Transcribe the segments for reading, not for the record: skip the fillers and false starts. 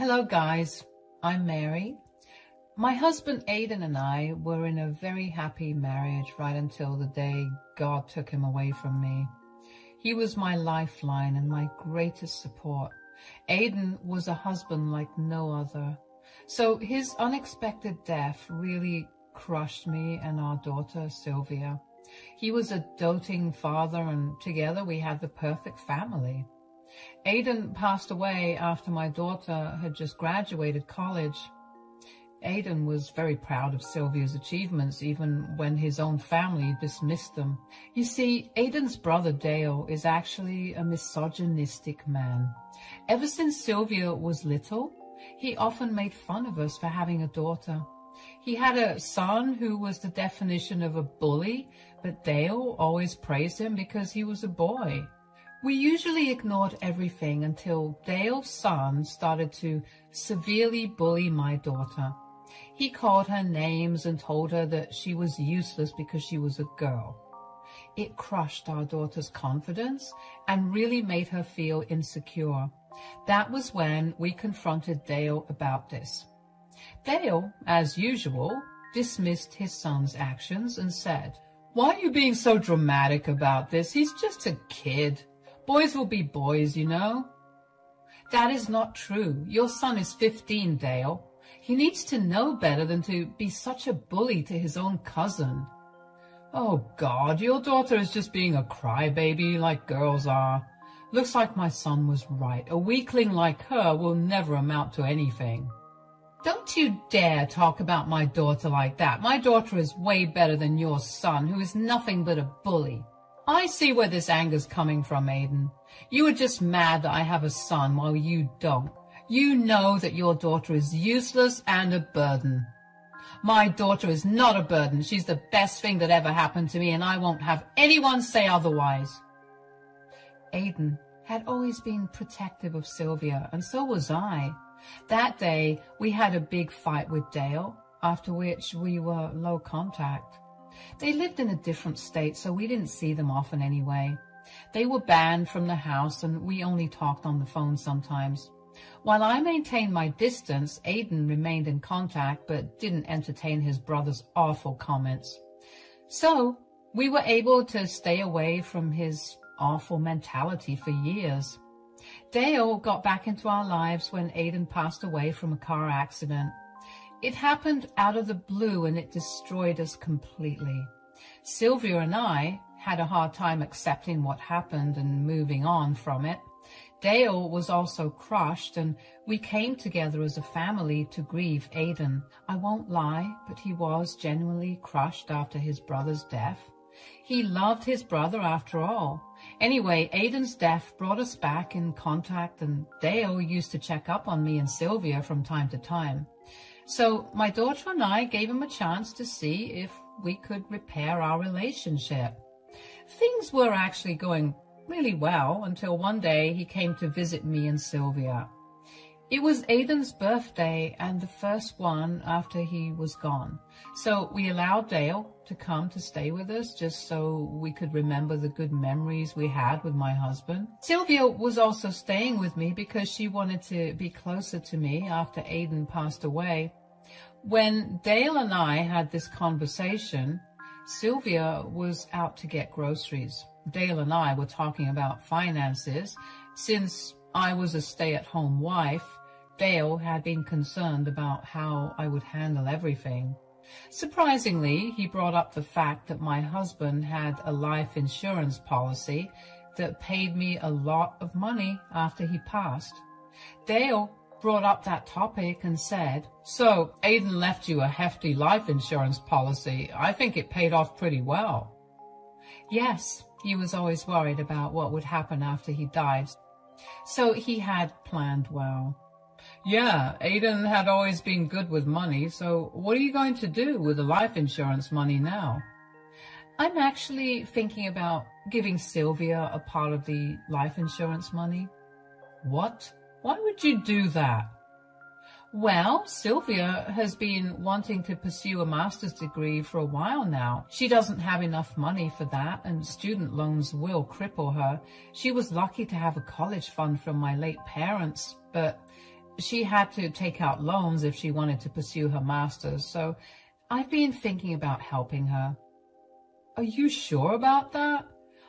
Hello guys, I'm Mary. My husband Aidan and I were in a very happy marriage right until the day God took him away from me. He was my lifeline and my greatest support. Aidan was a husband like no other. So his unexpected death really crushed me and our daughter Sylvia. He was a doting father, and together we had the perfect family. Aidan passed away after my daughter had just graduated college. Aidan was very proud of Sylvia's achievements, even when his own family dismissed them. You see, Aidan's brother Dale is actually a misogynistic man. Ever since Sylvia was little, he often made fun of us for having a daughter. He had a son who was the definition of a bully, but Dale always praised him because he was a boy. We usually ignored everything until Dale's son started to severely bully my daughter. He called her names and told her that she was useless because she was a girl. It crushed our daughter's confidence and really made her feel insecure. That was when we confronted Dale about this. Dale, as usual, dismissed his son's actions and said, "Why are you being so dramatic about this? He's just a kid. Boys will be boys, you know." "That is not true. Your son is 15, Dale. He needs to know better than to be such a bully to his own cousin." "Oh God, your daughter is just being a crybaby like girls are. Looks like my son was right. A weakling like her will never amount to anything." "Don't you dare talk about my daughter like that. My daughter is way better than your son, who is nothing but a bully." "I see where this anger's coming from, Aidan. You are just mad that I have a son while you don't. You know that your daughter is useless and a burden." "My daughter is not a burden. She's the best thing that ever happened to me, and I won't have anyone say otherwise." Aidan had always been protective of Sylvia, and so was I. That day, we had a big fight with Dale, after which we were low contact. They lived in a different state, so we didn't see them often anyway. They were banned from the house, and we only talked on the phone sometimes. While I maintained my distance, Aidan remained in contact, but didn't entertain his brother's awful comments. So we were able to stay away from his awful mentality for years. Dale got back into our lives when Aidan passed away from a car accident. It happened out of the blue, and it destroyed us completely. Sylvia and I had a hard time accepting what happened and moving on from it. Dale was also crushed, and we came together as a family to grieve Aidan. I won't lie, but he was genuinely crushed after his brother's death. He loved his brother after all. Anyway, Aidan's death brought us back in contact, and Dale used to check up on me and Sylvia from time to time. So my daughter and I gave him a chance to see if we could repair our relationship. Things were actually going really well until one day he came to visit me and Sylvia. It was Aidan's birthday and the first one after he was gone. So we allowed Dale to come to stay with us just so we could remember the good memories we had with my husband. Sylvia was also staying with me because she wanted to be closer to me after Aidan passed away. When Dale and I had this conversation, Sylvia was out to get groceries. Dale and I were talking about finances. Since I was a stay-at-home wife, Dale had been concerned about how I would handle everything. Surprisingly, he brought up the fact that my husband had a life insurance policy that paid me a lot of money after he passed. Dale brought up that topic and said, "So Aidan left you a hefty life insurance policy. I think it paid off pretty well." Yes, he was always worried about what would happen after he died, so he had planned well. "Yeah, Aidan had always been good with money, so what are you going to do with the life insurance money now?" "I'm actually thinking about giving Sylvia a part of the life insurance money." "What? Why would you do that?" "Well, Sylvia has been wanting to pursue a master's degree for a while now. She doesn't have enough money for that, and student loans will cripple her. She was lucky to have a college fund from my late parents, but she had to take out loans if she wanted to pursue her master's, so I've been thinking about helping her. Are you sure about that?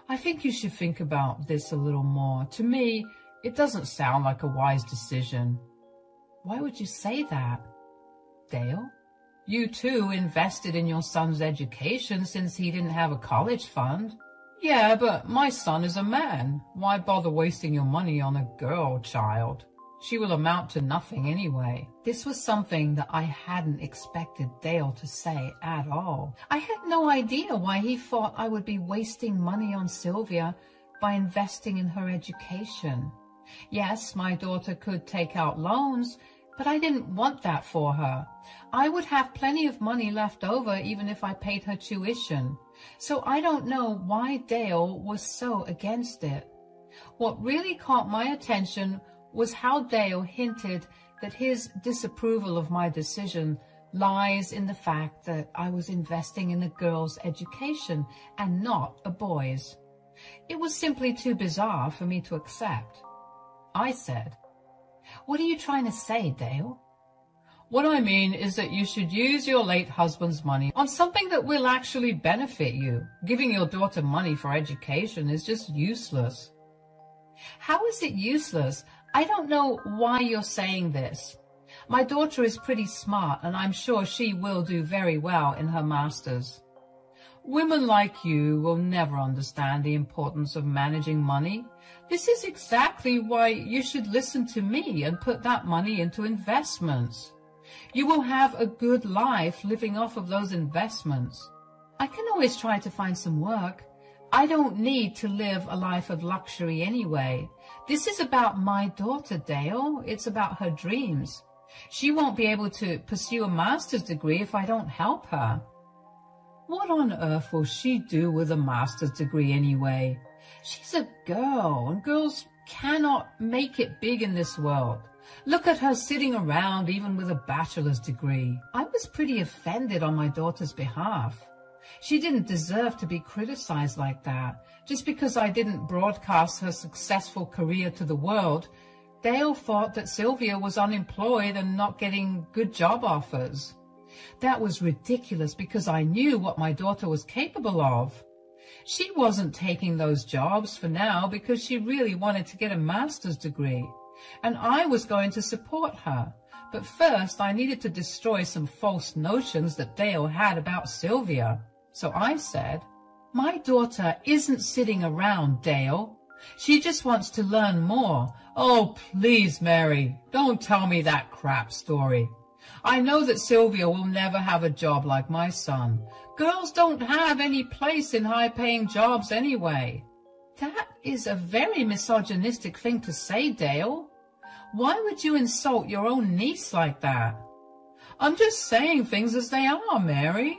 I think you should think about this a little more. To me, it doesn't sound like a wise decision. Why would you say that? Dale, you too invested in your son's education since he didn't have a college fund. Yeah, but my son is a man. Why bother wasting your money on a girl child? She will amount to nothing anyway. This was something that I hadn't expected Dale to say at all. I had no idea why he thought I would be wasting money on Sylvia by investing in her education. Yes, my daughter could take out loans, but I didn't want that for her. I would have plenty of money left over even if I paid her tuition. So I don't know why Dale was so against it. What really caught my attention was how Dale hinted that his disapproval of my decision lies in the fact that I was investing in a girl's education and not a boy's. It was simply too bizarre for me to accept. I said, "What are you trying to say, Dale?" What I mean is that you should use your late husband's money on something that will actually benefit you. Giving your daughter money for education is just useless. How is it useless? I don't know why you're saying this. My daughter is pretty smart, and I'm sure she will do very well in her master's. Women like you will never understand the importance of managing money. This is exactly why you should listen to me and put that money into investments. You will have a good life living off of those investments. I can always try to find some work. I don't need to live a life of luxury anyway. This is about my daughter, Dale. It's about her dreams. She won't be able to pursue a master's degree if I don't help her. What on earth will she do with a master's degree anyway? She's a girl, and girls cannot make it big in this world. Look at her sitting around even with a bachelor's degree. I was pretty offended on my daughter's behalf. She didn't deserve to be criticized like that. Just because I didn't broadcast her successful career to the world, Dale thought that Sylvia was unemployed and not getting good job offers. That was ridiculous because I knew what my daughter was capable of. She wasn't taking those jobs for now because she really wanted to get a master's degree, and I was going to support her. But first I needed to destroy some false notions that Dale had about Sylvia. So I said, "My daughter isn't sitting around, Dale. She just wants to learn more." Oh, please, Mary, don't tell me that crap story. I know that Sylvia will never have a job like my son. Girls don't have any place in high-paying jobs anyway. That is a very misogynistic thing to say, Dale. Why would you insult your own niece like that? I'm just saying things as they are, Mary.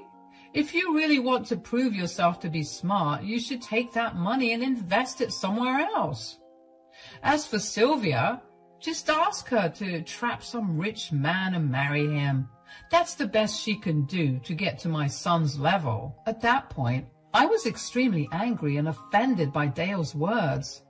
If you really want to prove yourself to be smart, you should take that money and invest it somewhere else. As for Sylvia, just ask her to trap some rich man and marry him. That's the best she can do to get to my son's level. At that point, I was extremely angry and offended by Dale's words.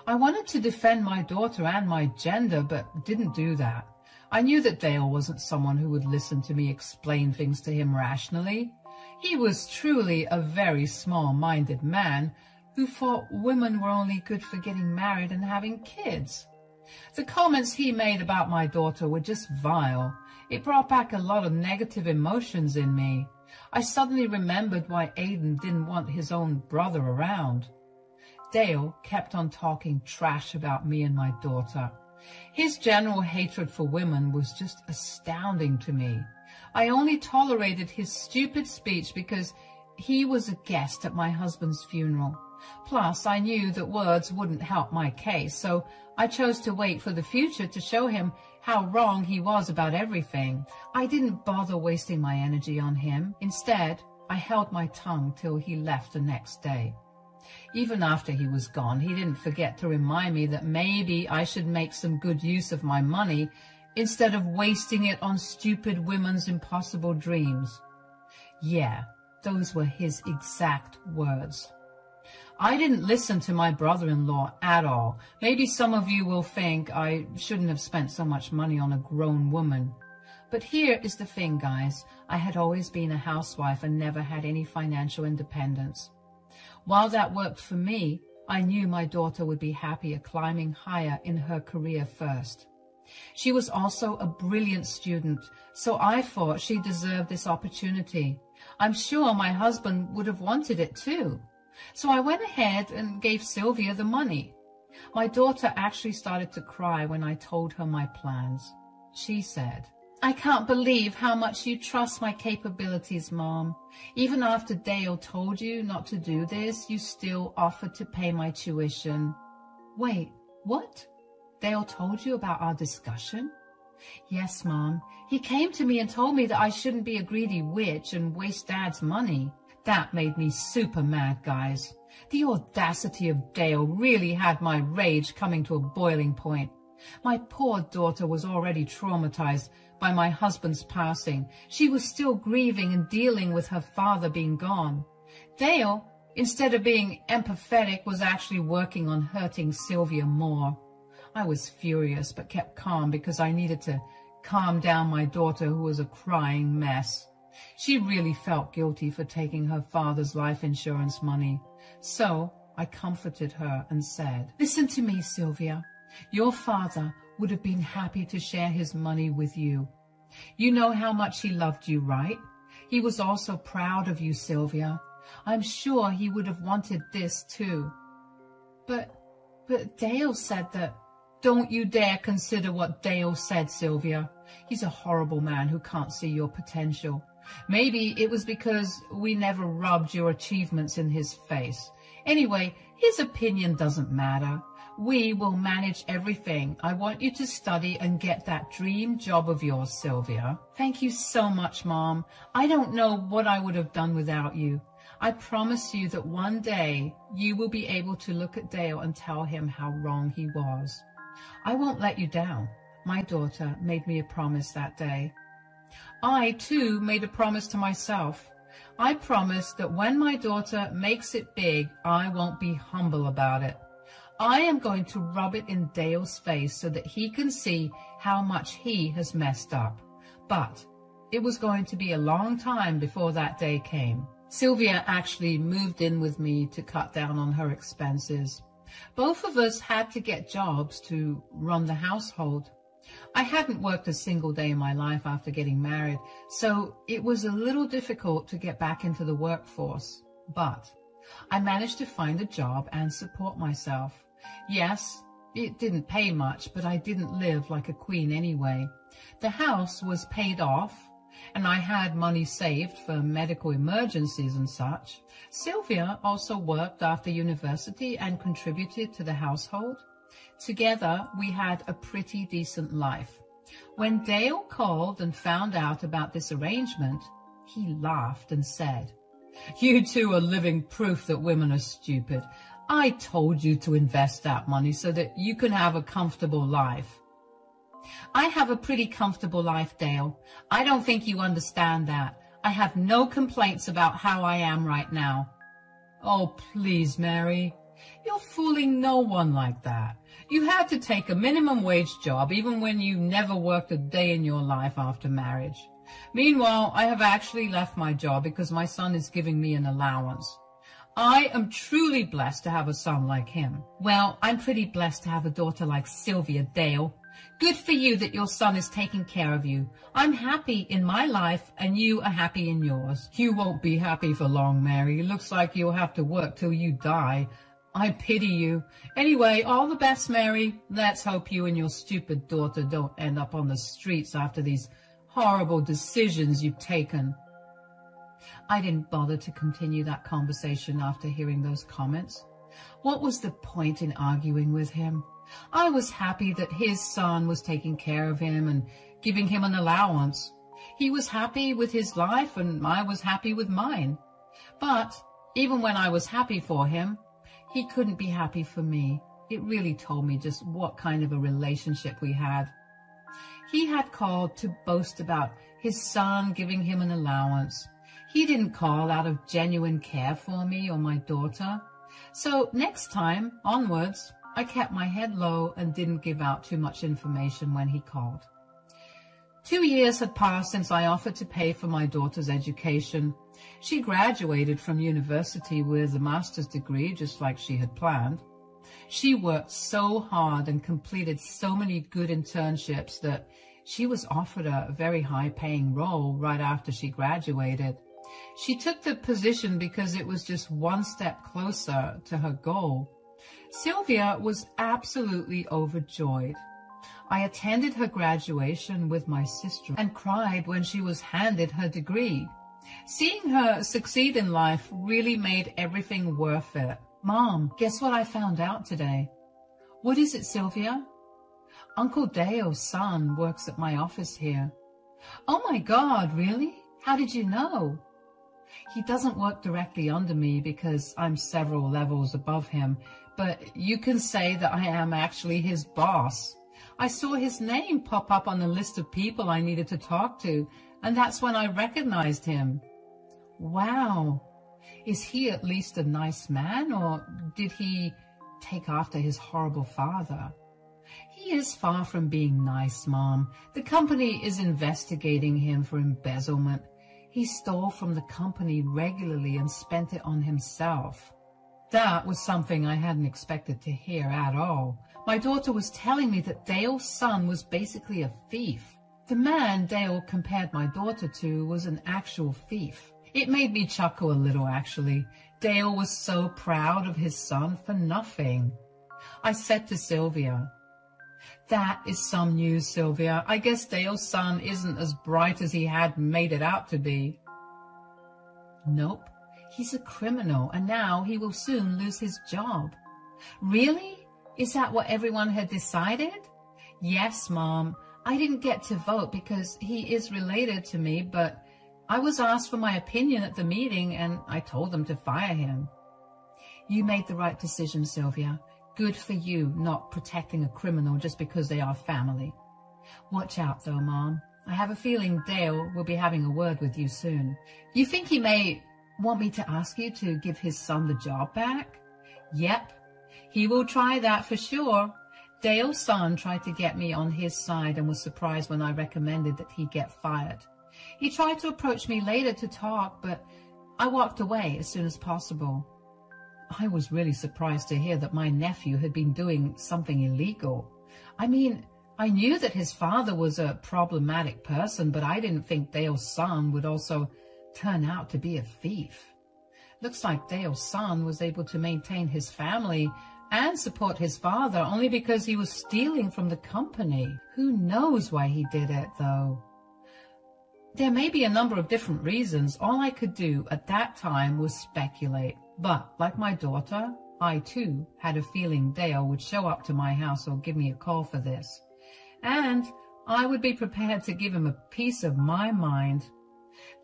I wanted to defend my daughter and my gender, but didn't do that. I knew that Dale wasn't someone who would listen to me explain things to him rationally. He was truly a very small-minded man who thought women were only good for getting married and having kids. The comments he made about my daughter were just vile. It brought back a lot of negative emotions in me. I suddenly remembered why Aidan didn't want his own brother around. Dale kept on talking trash about me and my daughter. His general hatred for women was just astounding to me. I only tolerated his stupid speech because he was a guest at my husband's funeral. Plus, I knew that words wouldn't help my case, so I chose to wait for the future to show him how wrong he was about everything. I didn't bother wasting my energy on him. Instead, I held my tongue till he left the next day. Even after he was gone, he didn't forget to remind me that maybe I should make some good use of my money instead of wasting it on stupid women's impossible dreams. Yeah, those were his exact words. I didn't listen to my brother-in-law at all. Maybe some of you will think I shouldn't have spent so much money on a grown woman. But here is the thing, guys. I had always been a housewife and never had any financial independence. While that worked for me, I knew my daughter would be happier climbing higher in her career first. She was also a brilliant student, so I thought she deserved this opportunity. I'm sure my husband would have wanted it too. So I went ahead and gave Sylvia the money. My daughter actually started to cry when I told her my plans. She said, "I can't believe how much you trust my capabilities, Mom. Even after Dale told you not to do this, you still offered to pay my tuition." Wait, what? Dale told you about our discussion? Yes, Mom. He came to me and told me that I shouldn't be a greedy witch and waste Dad's money. That made me super mad, guys. The audacity of Dale really had my rage coming to a boiling point. My poor daughter was already traumatized by my husband's passing. She was still grieving and dealing with her father being gone. Dale, instead of being empathetic, was actually working on hurting Sylvia more. I was furious but kept calm because I needed to calm down my daughter, who was a crying mess. She really felt guilty for taking her father's life insurance money. So I comforted her and said, "Listen to me, Sylvia. Your father would have been happy to share his money with you. You know how much he loved you, right? He was also proud of you, Sylvia. I'm sure he would have wanted this too." But Dale said that. Don't you dare consider what Dale said, Sylvia. He's a horrible man who can't see your potential. Maybe it was because we never rubbed your achievements in his face. Anyway, his opinion doesn't matter. We will manage everything. I want you to study and get that dream job of yours, Sylvia. Thank you so much, Mom. I don't know what I would have done without you. I promise you that one day you will be able to look at Dale and tell him how wrong he was. I won't let you down. My daughter made me a promise that day. I, too, made a promise to myself. I promised that when my daughter makes it big, I won't be humble about it. I am going to rub it in Dale's face so that he can see how much he has messed up. But it was going to be a long time before that day came. Sylvia actually moved in with me to cut down on her expenses. Both of us had to get jobs to run the household. I hadn't worked a single day in my life after getting married, so it was a little difficult to get back into the workforce. But I managed to find a job and support myself. Yes, it didn't pay much, but I didn't live like a queen anyway. The house was paid off, and I had money saved for medical emergencies and such. Sylvia also worked after university and contributed to the household. Together, we had a pretty decent life. When Dale called and found out about this arrangement, he laughed and said, "You two are living proof that women are stupid. I told you to invest that money so that you can have a comfortable life." I have a pretty comfortable life, Dale. I don't think you understand that. I have no complaints about how I am right now. Oh, please, Mary. You're fooling no one like that. You had to take a minimum wage job even when you never worked a day in your life after marriage. Meanwhile, I have actually left my job because my son is giving me an allowance. I am truly blessed to have a son like him. Well, I'm pretty blessed to have a daughter like Sylvia, Dale. Good for you that your son is taking care of you. I'm happy in my life and you are happy in yours. You won't be happy for long, Mary. It looks like you'll have to work till you die. I pity you. Anyway, all the best, Mary. Let's hope you and your stupid daughter don't end up on the streets after these horrible decisions you've taken. I didn't bother to continue that conversation after hearing those comments. What was the point in arguing with him? I was happy that his son was taking care of him and giving him an allowance. He was happy with his life and I was happy with mine. But even when I was happy for him, he couldn't be happy for me. It really told me just what kind of a relationship we had. He had called to boast about his son giving him an allowance. He didn't call out of genuine care for me or my daughter. So next time onwards, I kept my head low and didn't give out too much information when he called. 2 years had passed since I offered to pay for my daughter's education. She graduated from university with a master's degree, just like she had planned. She worked so hard and completed so many good internships that she was offered a very high-paying role right after she graduated. She took the position because it was just one step closer to her goal. Sylvia was absolutely overjoyed. I attended her graduation with my sister and cried when she was handed her degree. Seeing her succeed in life really made everything worth it. Mom, guess what I found out today? What is it, Sylvia? Uncle Dale's son works at my office here. Oh my God, really? How did you know? He doesn't work directly under me because I'm several levels above him, but you can say that I am actually his boss. I saw his name pop up on the list of people I needed to talk to, and that's when I recognized him. Wow. Is he at least a nice man, or did he take after his horrible father? He is far from being nice, Mom. The company is investigating him for embezzlement. He stole from the company regularly and spent it on himself. That was something I hadn't expected to hear at all. My daughter was telling me that Dale's son was basically a thief. The man Dale compared my daughter to was an actual thief. It made me chuckle a little, actually. Dale was so proud of his son for nothing. I said to Sylvia, "That is some news, Sylvia. I guess Dale's son isn't as bright as he had made it out to be." "Nope. He's a criminal, and now he will soon lose his job." "Really? Is that what everyone had decided?" "Yes, Mom. I didn't get to vote because he is related to me, but I was asked for my opinion at the meeting, and I told them to fire him." "You made the right decision, Sylvia. Good for you, not protecting a criminal just because they are family. Watch out, though, Mom. I have a feeling Dale will be having a word with you soon. You think he may want me to ask you to give his son the job back?" "Yep. He will try that for sure. Dale's son tried to get me on his side and was surprised when I recommended that he get fired. He tried to approach me later to talk, but I walked away as soon as possible. I was really surprised to hear that my nephew had been doing something illegal. I mean, I knew that his father was a problematic person, but I didn't think Dale's son would also turn out to be a thief. Looks like Dale's son was able to maintain his family and support his father only because he was stealing from the company. Who knows why he did it, though? There may be a number of different reasons. All I could do at that time was speculate. But, like my daughter, I too had a feeling Dale would show up to my house or give me a call for this. And I would be prepared to give him a piece of my mind.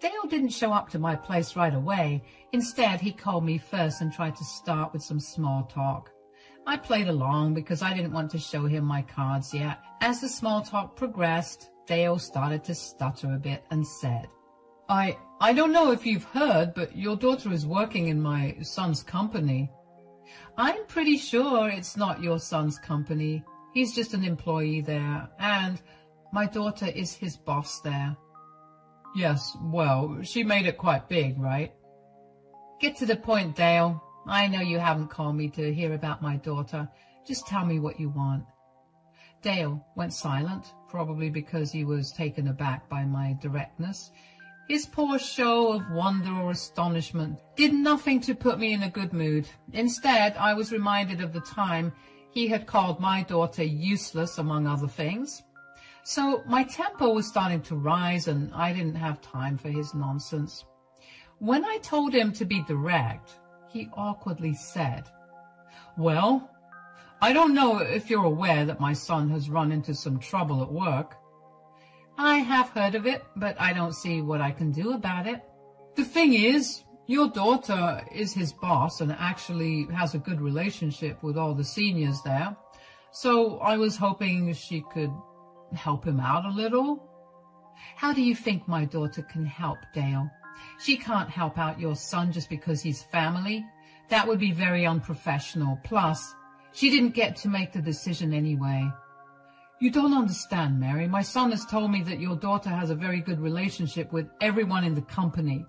Dale didn't show up to my place right away. Instead, he called me first and tried to start with some small talk. I played along because I didn't want to show him my cards yet. As the small talk progressed, Dale started to stutter a bit and said, I don't know if you've heard, but your daughter is working in my son's company." "I'm pretty sure it's not your son's company. He's just an employee there, and my daughter is his boss there." "Yes, well, she made it quite big, right?" "Get to the point, Dale. I know you haven't called me to hear about my daughter. Just tell me what you want." Dale went silent, probably because he was taken aback by my directness. His poor show of wonder or astonishment did nothing to put me in a good mood. Instead, I was reminded of the time he had called my daughter useless, among other things. So my temper was starting to rise, and I didn't have time for his nonsense. When I told him to be direct, he awkwardly said, "Well, I don't know if you're aware that my son has run into some trouble at work." "I have heard of it, but I don't see what I can do about it." "The thing is, your daughter is his boss and actually has a good relationship with all the seniors there, so I was hoping she could help him out a little." "How do you think my daughter can help, Dale? She can't help out your son just because he's family. That would be very unprofessional. Plus, she didn't get to make the decision anyway. You don't understand, Mary. My son has told me that your daughter has a very good relationship with everyone in the company.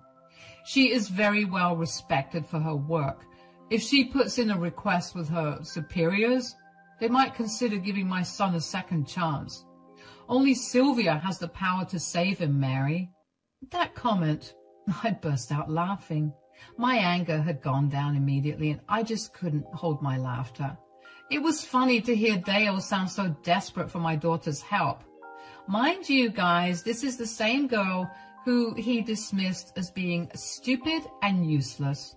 She is very well respected for her work. If she puts in a request with her superiors, they might consider giving my son a second chance. Only Sylvia has the power to save him, Mary. At that comment, I burst out laughing. My anger had gone down immediately, and I just couldn't hold my laughter. It was funny to hear Dale sound so desperate for my daughter's help. Mind you, guys, this is the same girl who he dismissed as being stupid and useless.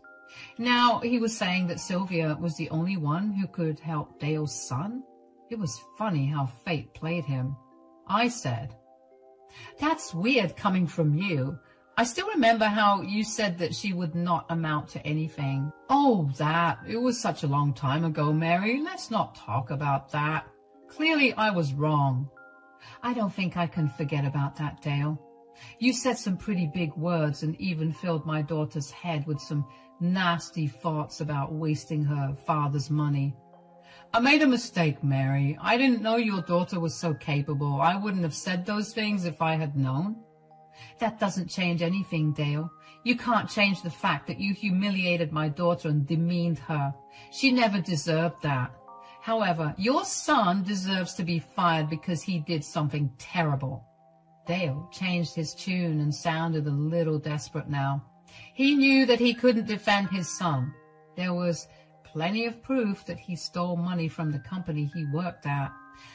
Now, he was saying that Sylvia was the only one who could help Dale's son? It was funny how fate played him. I said, "That's weird coming from you. I still remember how you said that she would not amount to anything." "Oh, that. It was such a long time ago, Mary. Let's not talk about that. Clearly, I was wrong." "I don't think I can forget about that, Dale. You said some pretty big words and even filled my daughter's head with some nasty thoughts about wasting her father's money." "I made a mistake, Mary. I didn't know your daughter was so capable. I wouldn't have said those things if I had known." "That doesn't change anything, Dale. You can't change the fact that you humiliated my daughter and demeaned her. She never deserved that. However, your son deserves to be fired because he did something terrible." Dale changed his tune and sounded a little desperate now. He knew that he couldn't defend his son. There was plenty of proof that he stole money from the company he worked at.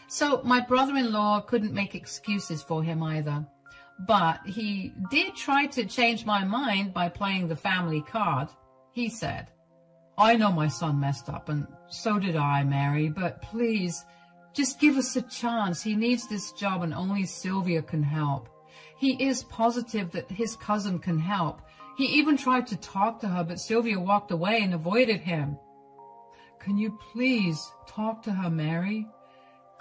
So my brother-in-law couldn't make excuses for him either. But he did try to change my mind by playing the family card. He said, "I know my son messed up, and so did I, Mary, but please, just give us a chance. He needs this job and only Sylvia can help. He is positive that his cousin can help. He even tried to talk to her, but Sylvia walked away and avoided him." "Can you please talk to her, Mary?"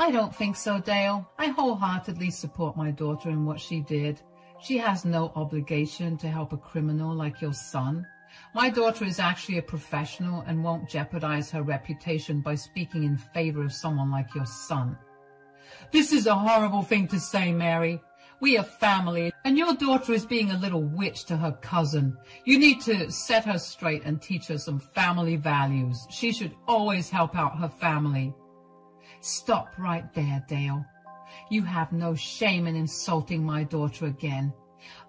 "I don't think so, Dale. I wholeheartedly support my daughter in what she did. She has no obligation to help a criminal like your son. My daughter is actually a professional and won't jeopardize her reputation by speaking in favor of someone like your son." "This is a horrible thing to say, Mary. We are family, and your daughter is being a little witch to her cousin. You need to set her straight and teach her some family values. She should always help out her family." "Stop right there, Dale. You have no shame in insulting my daughter again.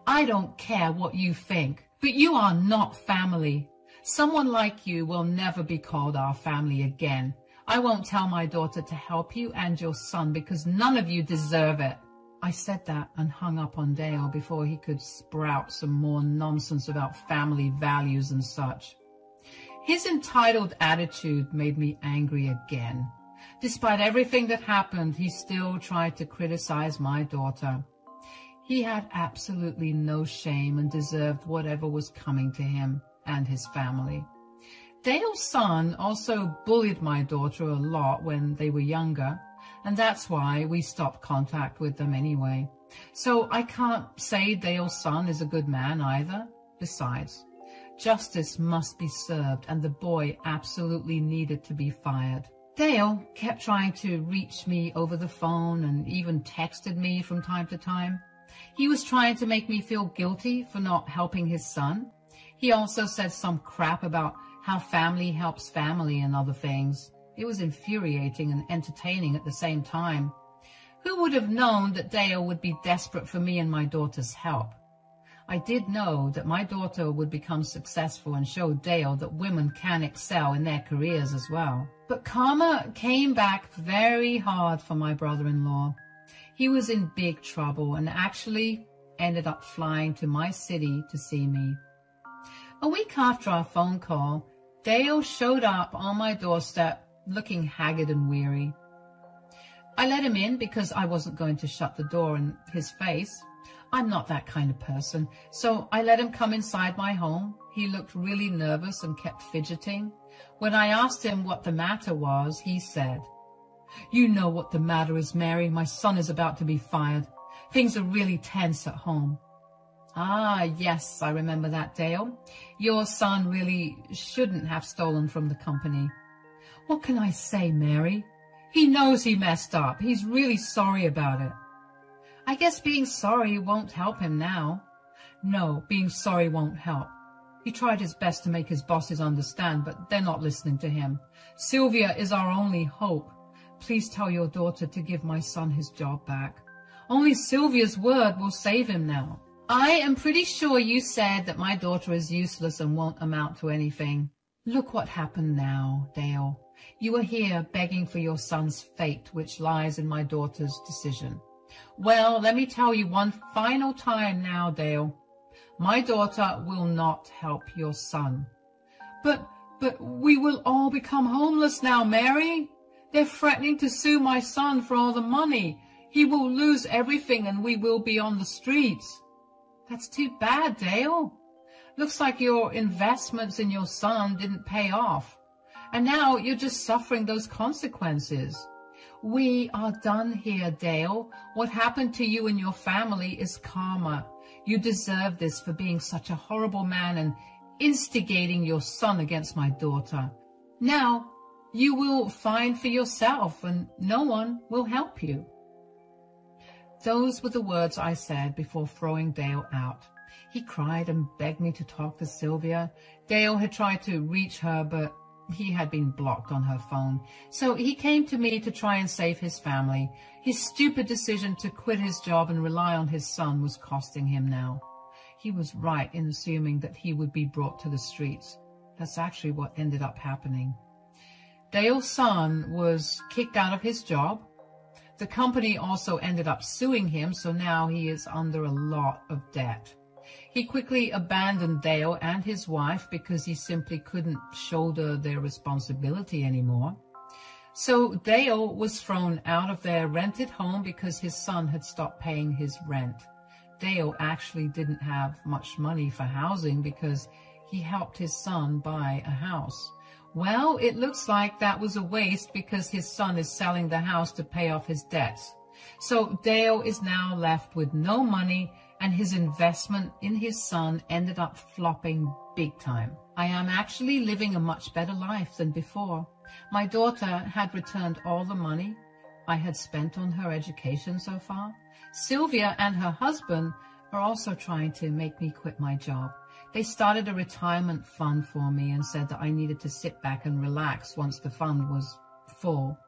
I don't care what you think, but you are not family. Someone like you will never be called our family again. I won't tell my daughter to help you and your son because none of you deserve it." I said that and hung up on Dale before he could sprout some more nonsense about family values and such. His entitled attitude made me angry again. Despite everything that happened, he still tried to criticize my daughter. He had absolutely no shame and deserved whatever was coming to him and his family. Dale's son also bullied my daughter a lot when they were younger, and that's why we stopped contact with them anyway. So I can't say Dale's son is a good man either. Besides, justice must be served, and the boy absolutely needed to be fired. Dale kept trying to reach me over the phone and even texted me from time to time. He was trying to make me feel guilty for not helping his son. He also said some crap about how family helps family and other things. It was infuriating and entertaining at the same time. Who would have known that Dale would be desperate for me and my daughter's help? I did know that my daughter would become successful and show Dale that women can excel in their careers as well. But karma came back very hard for my brother-in-law. He was in big trouble and actually ended up flying to my city to see me. A week after our phone call, Dale showed up on my doorstep looking haggard and weary. I let him in because I wasn't going to shut the door in his face. I'm not that kind of person, so I let him come inside my home. He looked really nervous and kept fidgeting. When I asked him what the matter was, he said, "You know what the matter is, Mary. My son is about to be fired. Things are really tense at home." Ah, yes, I remember that, Dale. Your son really shouldn't have stolen from the company. What can I say, Mary? He knows he messed up. He's really sorry about it. I guess being sorry won't help him now. No, being sorry won't help. He tried his best to make his bosses understand, but they're not listening to him. Sylvia is our only hope. Please tell your daughter to give my son his job back. Only Sylvia's word will save him now. I am pretty sure you said that my daughter is useless and won't amount to anything. Look what happened now, Dale. You are here begging for your son's fate, which lies in my daughter's decision. Well, let me tell you one final time now, Dale. My daughter will not help your son. But we will all become homeless now, Mary. They're threatening to sue my son for all the money. He will lose everything and we will be on the streets. That's too bad, Dale. Looks like your investments in your son didn't pay off. And now you're just suffering those consequences. We are done here, Dale. What happened to you and your family is karma. You deserve this for being such a horrible man and instigating your son against my daughter. Now, you will find for yourself and no one will help you. Those were the words I said before throwing Dale out. He cried and begged me to talk to Sylvia. Dale had tried to reach her, but he had been blocked on her phone. So he came to me to try and save his family. His stupid decision to quit his job and rely on his son was costing him now. He was right in assuming that he would be brought to the streets. That's actually what ended up happening. Dale's son was kicked out of his job. The company also ended up suing him, so now he is under a lot of debt. He quickly abandoned Dale and his wife because he simply couldn't shoulder their responsibility anymore. So Dale was thrown out of their rented home because his son had stopped paying his rent. Dale actually didn't have much money for housing because he helped his son buy a house. Well, it looks like that was a waste because his son is selling the house to pay off his debts. So Dale is now left with no money and his investment in his son ended up flopping big time. I am actually living a much better life than before. My daughter had returned all the money I had spent on her education so far. Sylvia and her husband are also trying to make me quit my job. They started a retirement fund for me and said that I needed to sit back and relax once the fund was full.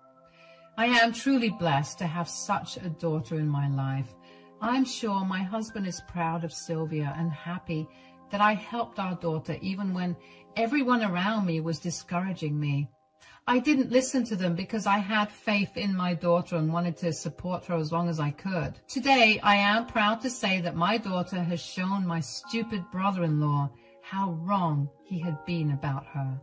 I am truly blessed to have such a daughter in my life. I'm sure my husband is proud of Sylvia and happy that I helped our daughter even when everyone around me was discouraging me. I didn't listen to them because I had faith in my daughter and wanted to support her as long as I could. Today, I am proud to say that my daughter has shown my stupid brother-in-law how wrong he had been about her.